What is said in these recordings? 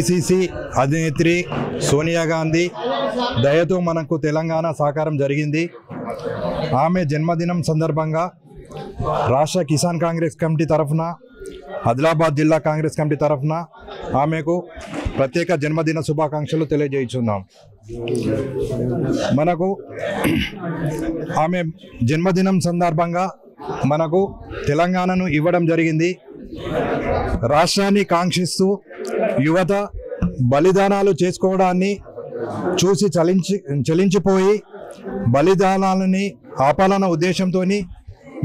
AICC అధినేత్రి Sonia Gandhi దయతో మనకు తెలంగాణ సాకారం జరిగింది. ఆమె జన్మదినం సందర్భంగా రాష్ట్ర కిసాన్ కాంగ్రెస్ కమిటీ తరఫున, ఆదిలాబాద్ జిల్లా కాంగ్రెస్ కమిటీ తరఫున ఆమెకు ప్రత్యేక జన్మదిన శుభాకాంక్షలు తెలియజేస్తున్నాం. మనకు ఆమె జన్మదినం సందర్భంగా మనకు తెలంగాణను ఇవ్వడం జరిగింది. రాష్ట్రాన్ని కాంక్షిస్తూ యువత బలిదానాలు చేసుకోవడాన్ని చూసి చలించిపోయి బలిదానాలని ఆపాలన్న ఉద్దేశంతో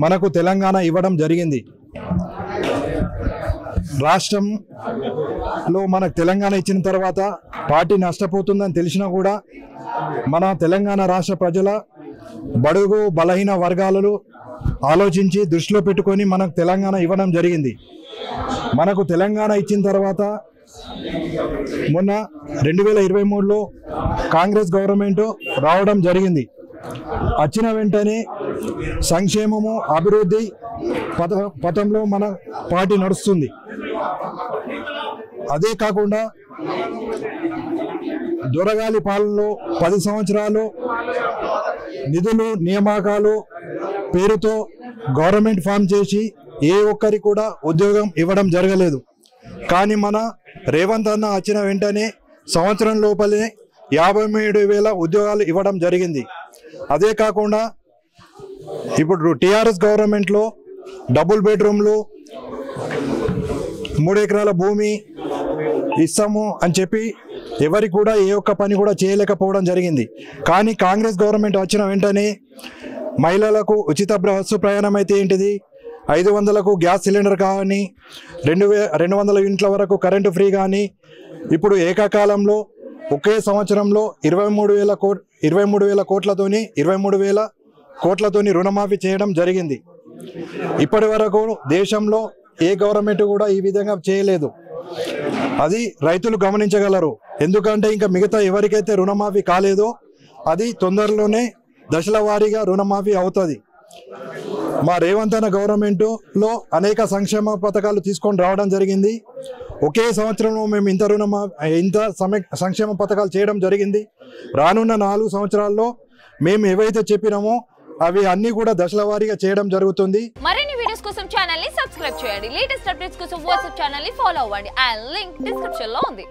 మనకు తెలంగాణ ఇవ్వడం జరిగింది. రాష్ట్రంలో మనకు తెలంగాణ ఇచ్చిన తర్వాత పార్టీ నష్టపోతుందని తెలిసినా కూడా మన తెలంగాణ రాష్ట్ర ప్రజల బడుగు బలహీన వర్గాలను ఆలోచించి దృష్టిలో పెట్టుకొని మనకు తెలంగాణ ఇవ్వడం జరిగింది. మనకు తెలంగాణ ఇచ్చిన తర్వాత మొన్న 2023లో కాంగ్రెస్ గవర్నమెంట్ రావడం జరిగింది. వచ్చిన వెంటనే సంక్షేమము అభివృద్ధి పథంలో మన పార్టీ నడుస్తుంది. అదే కాకుండా దొరగాలి పాలనలో 10 సంవత్సరాలు నిధులు నియామకాలు పేరుతో గవర్నమెంట్ ఫామ్ చేసి ఏ ఒక్కరికి కూడా ఉద్యోగం ఇవ్వడం జరగలేదు. కానీ మన రేవంత్ అన్న వచ్చిన వెంటనే సంవత్సరం లోపలే 57,000 ఉద్యోగాలు ఇవ్వడం జరిగింది. అదే కాకుండా ఇప్పుడు టీఆర్ఎస్ గవర్నమెంట్లో డబుల్ బెడ్రూమ్లు 3 ఎకరాల భూమి ఇస్తాము అని చెప్పి ఎవరికి కూడా ఏ ఒక్క పని కూడా చేయలేకపోవడం జరిగింది. కానీ కాంగ్రెస్ గవర్నమెంట్ వచ్చిన వెంటనే మహిళలకు ఉచిత బస్సు ప్రయాణం అయితే ఏంటిది, 500కు గ్యాస్ సిలిండర్ కానీ 200 యూనిట్ల వరకు కరెంటు ఫ్రీ కానీ, ఇప్పుడు ఏకకాలంలో ఒకే సంవత్సరంలో 23,000 కోట్లతోని రుణమాఫీ చేయడం జరిగింది. ఇప్పటి వరకు దేశంలో ఏ గవర్నమెంట్ కూడా ఈ విధంగా చేయలేదు. అది రైతులు గమనించగలరు. ఎందుకంటే ఇంకా మిగతా ఎవరికైతే రుణమాఫీ కాలేదో అది తొందరలోనే దశల వారీగా రుణమాఫీ అవుతుంది. మా రేవంత్ అన్న గవర్నమెంట్లో అనేక సంక్షేమ పథకాలు తీసుకొని రావడం జరిగింది. ఒకే సంవత్సరంలో మేము ఇంత సంక్షేమ పథకాలు చేయడం జరిగింది. రానున్న 4 సంవత్సరాల్లో మేము ఏవైతే చెప్పినామో అవి అన్ని కూడా దశల వారీగా చేయడం జరుగుతుంది. మరిన్ని వీడియోస్ కోసం ఛానల్ ని సబ్స్క్రైబ్ చేయండి. లేటెస్ట్ అప్డేట్స్ కోసం వాట్సాప్ ఛానల్ ని ఫాలో అవ్వండి. ఆ లింక్ డిస్క్రిప్షన్ లో ఉంది.